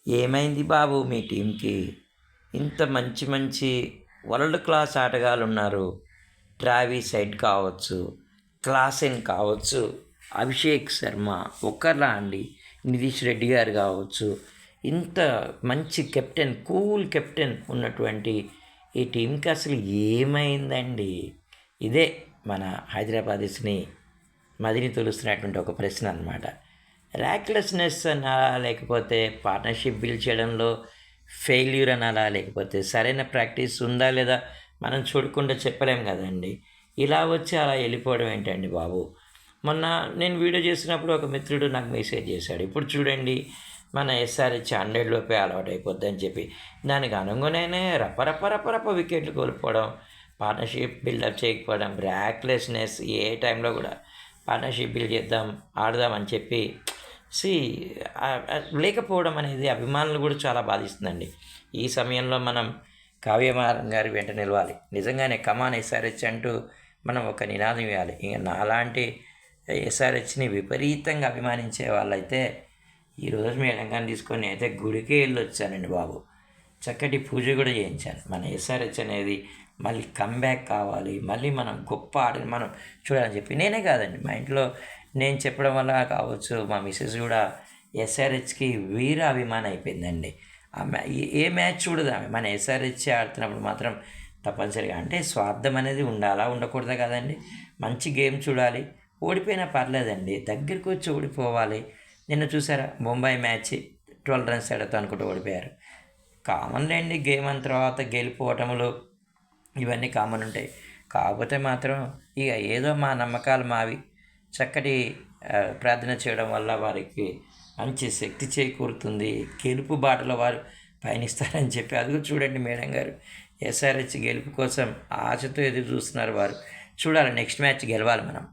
ఏమైంది బాబు మీ టీంకి? ఇంత మంచి మంచి వరల్డ్ క్లాస్ ఆటగాళ్ళు ఉన్నారు. ట్రావిస్ హెడ్ కావచ్చు, క్లాసెన్ కావచ్చు, అభిషేక్ శర్మ ఒకర్లా అండి, నితీష్ రెడ్డి గారు కావచ్చు. ఇంత మంచి కెప్టెన్, కూల్ కెప్టెన్ ఉన్నటువంటి ఈ టీంకి అసలు ఏమైందండి? ఇదే మన హైదరాబాదీస్ని మదిని తొలుస్తున్నటువంటి ఒక ప్రశ్న అనమాట. ర్యాక్లెస్నెస్ అనాలా, లేకపోతే పార్ట్నర్షిప్ బిల్డ్ చేయడంలో ఫెయిల్యూర్ అనాలా, లేకపోతే సరైన ప్రాక్టీస్ ఉందా లేదా మనం చూడకుండా చెప్పలేం కదండి. ఇలా వచ్చి అలా వెళ్ళిపోవడం ఏంటండి బాబు. మొన్న నేను వీడియో చేసినప్పుడు ఒక మిత్రుడు నాకు మెసేజ్ చేశాడు, ఇప్పుడు చూడండి మన ఎస్ఆర్హెచ్ 100 లోపే అలవాటు అయిపోద్ది అని చెప్పి, దానికి అనుగుణనే రప్ప వికెట్లు కోల్పోవడం, పార్ట్నర్షిప్ బిల్డప్ చేయకపోవడం, ర్యాక్లెస్నెస్, ఏ టైంలో కూడా పార్ట్నర్షిప్ బిల్డ్ చేద్దాం, ఆడదాం అని చెప్పి సి లేకపోవడం అనేది అభిమానులు కూడా చాలా బాధిస్తుందండి. ఈ సమయంలో మనం కావ్యమారన్ గారి వెంట నిలవాలి. నిజంగానే కమాన్ ఎస్ఆర్హెచ్ అంటూ మనం ఒక నినాదం ఇవ్వాలి. ఇక నాలాంటి ఎస్ఆర్హెచ్ని విపరీతంగా అభిమానించే వాళ్ళైతే ఈరోజు మేడంగాన్ని తీసుకొని అయితే గుడికే వెళ్ళి వచ్చానండి బాబు. చక్కటి పూజ కూడా చేయించాను. మన ఎస్ఆర్హెచ్ అనేది మళ్ళీ కంబ్యాక్ కావాలి, మళ్ళీ మనం గొప్ప ఆటని మనం చూడాలని చెప్పి. నేనే కాదండి, మా ఇంట్లో నేను చెప్పడం వల్ల కావచ్చు, మా మిస్సెస్ కూడా ఎస్ఆర్హెచ్కి వీర అభిమానం అయిపోయిందండి. ఏ మ్యాచ్ చూడదు ఆమె, మన ఎస్ఆర్హెచ్ ఆడుతున్నప్పుడు మాత్రం తప్పనిసరిగా. అంటే స్వార్థం అనేది ఉండాలా, ఉండకూడదు కదండి. మంచి గేమ్ చూడాలి, ఓడిపోయినా పర్లేదండి, దగ్గరికి వచ్చి ఓడిపోవాలి. నిన్న చూసారా ముంబై మ్యాచ్ 12 runs తేడాతో అనుకుంటూ ఓడిపోయారు. కామన్లేండి, గేమ్ అన్న తర్వాత గెలిపోవటములు ఇవన్నీ కామన్ ఉంటాయి. కాకపోతే మాత్రం ఇక ఏదో మా నమ్మకాలు మావి. చక్కటి ప్రార్థన చేయడం వల్ల వారికి మంచి శక్తి చేకూరుతుంది, గెలుపు బాటలో వారు పయనిస్తారని చెప్పి. అది కూడా చూడండి, మేడం గారు ఎస్ఆర్హెచ్ గెలుపు కోసం ఆశతో ఎదురు చూస్తున్నారు. వారు చూడాలి, నెక్స్ట్ మ్యాచ్ గెలవాలి మనం.